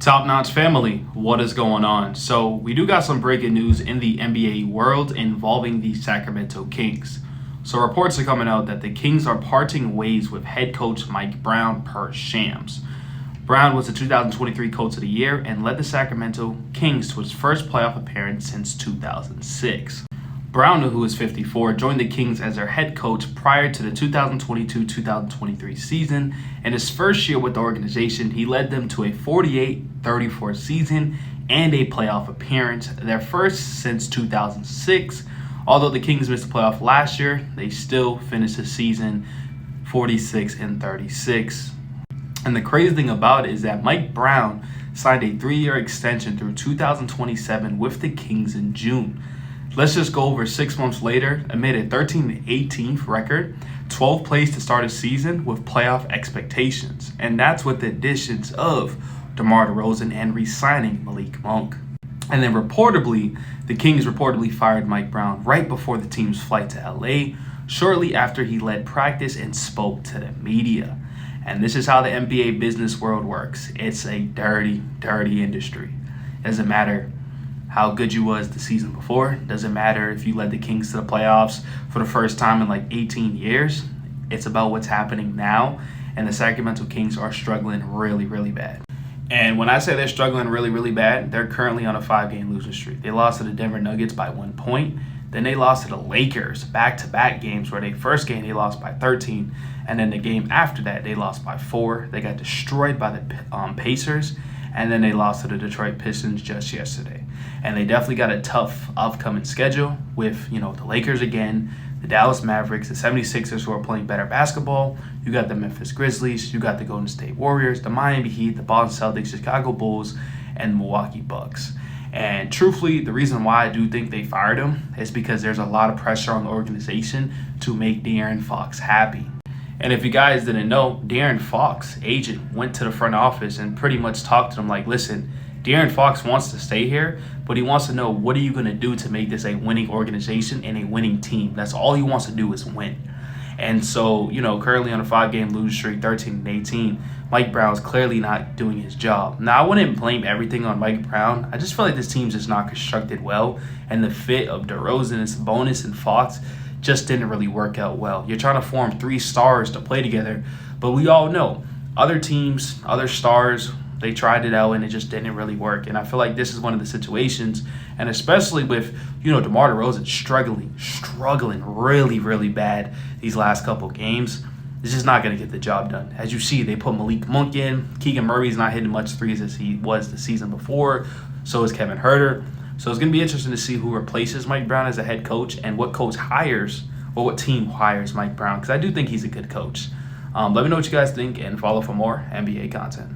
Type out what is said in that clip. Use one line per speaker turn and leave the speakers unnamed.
Top Notch family, what is going on? So we do got some breaking news in the NBA world involving the Sacramento Kings. So reports are coming out that the Kings are parting ways with head coach Mike Brown per Shams. Brown was the 2023 Coach of the Year and led the Sacramento Kings to its first playoff appearance since 2006. Brown, who is 54, joined the Kings as their head coach prior to the 2022-2023 season. In his first year with the organization, he led them to a 48-34 season and a playoff appearance, their first since 2006. Although the Kings missed the playoff last year, they still finished the season 46-36. And the crazy thing about it is that Mike Brown signed a 3-year extension through 2027 with the Kings in June. Let's just go over 6 months later, amid a 13-18 record, 12 plays to start a season with playoff expectations. And that's with the additions of DeMar DeRozan and re-signing Malik Monk. And then reportedly, the Kings reportedly fired Mike Brown right before the team's flight to LA, shortly after he led practice and spoke to the media. And this is how the NBA business world works. It's a dirty, dirty industry. It doesn't matter how good you was the season before. Doesn't matter if you led the Kings to the playoffs for the first time in like 18 years. It's about what's happening now, and the Sacramento Kings are struggling really, really bad. And when I say they're struggling really, really bad, they're currently on a 5-game losing streak. They lost to the Denver Nuggets by 1 point. Then they lost to the Lakers back-to-back games where first game they lost by 13, and then the game after that they lost by 4. They got destroyed by the Pacers, and then they lost to the Detroit Pistons just yesterday. And they definitely got a tough upcoming schedule with, the Lakers again, the Dallas Mavericks, the 76ers who are playing better basketball. You got the Memphis Grizzlies, you got the Golden State Warriors, the Miami Heat, the Boston Celtics, Chicago Bulls, and the Milwaukee Bucks. And truthfully, the reason why I do think they fired him is because there's a lot of pressure on the organization to make DeAaron Fox happy. And if you guys didn't know, DeAaron Fox, agent, went to the front office and pretty much talked to them like, listen, DeAaron Fox wants to stay here, but he wants to know, what are you going to do to make this a winning organization and a winning team? That's all he wants to do is win. And so, currently on a 5-game losing streak, 13-18, Mike Brown's clearly not doing his job. Now, I wouldn't blame everything on Mike Brown. I just feel like this team's just not constructed well, and the fit of DeRozan, Sabonis, and Fox just didn't really work out well. You're trying to form 3 stars to play together, but we all know other teams, other stars, they tried it out and it just didn't really work. And I feel like this is one of the situations, and especially with, DeMar DeRozan struggling really, really bad these last couple games. It's just not going to get the job done. As you see, they put Malik Monk in. Keegan Murray's not hitting much threes as he was the season before. So is Kevin Huerter. So it's going to be interesting to see who replaces Mike Brown as a head coach and what coach hires or what team hires Mike Brown, because I do think he's a good coach. Let me know what you guys think and follow for more NBA content.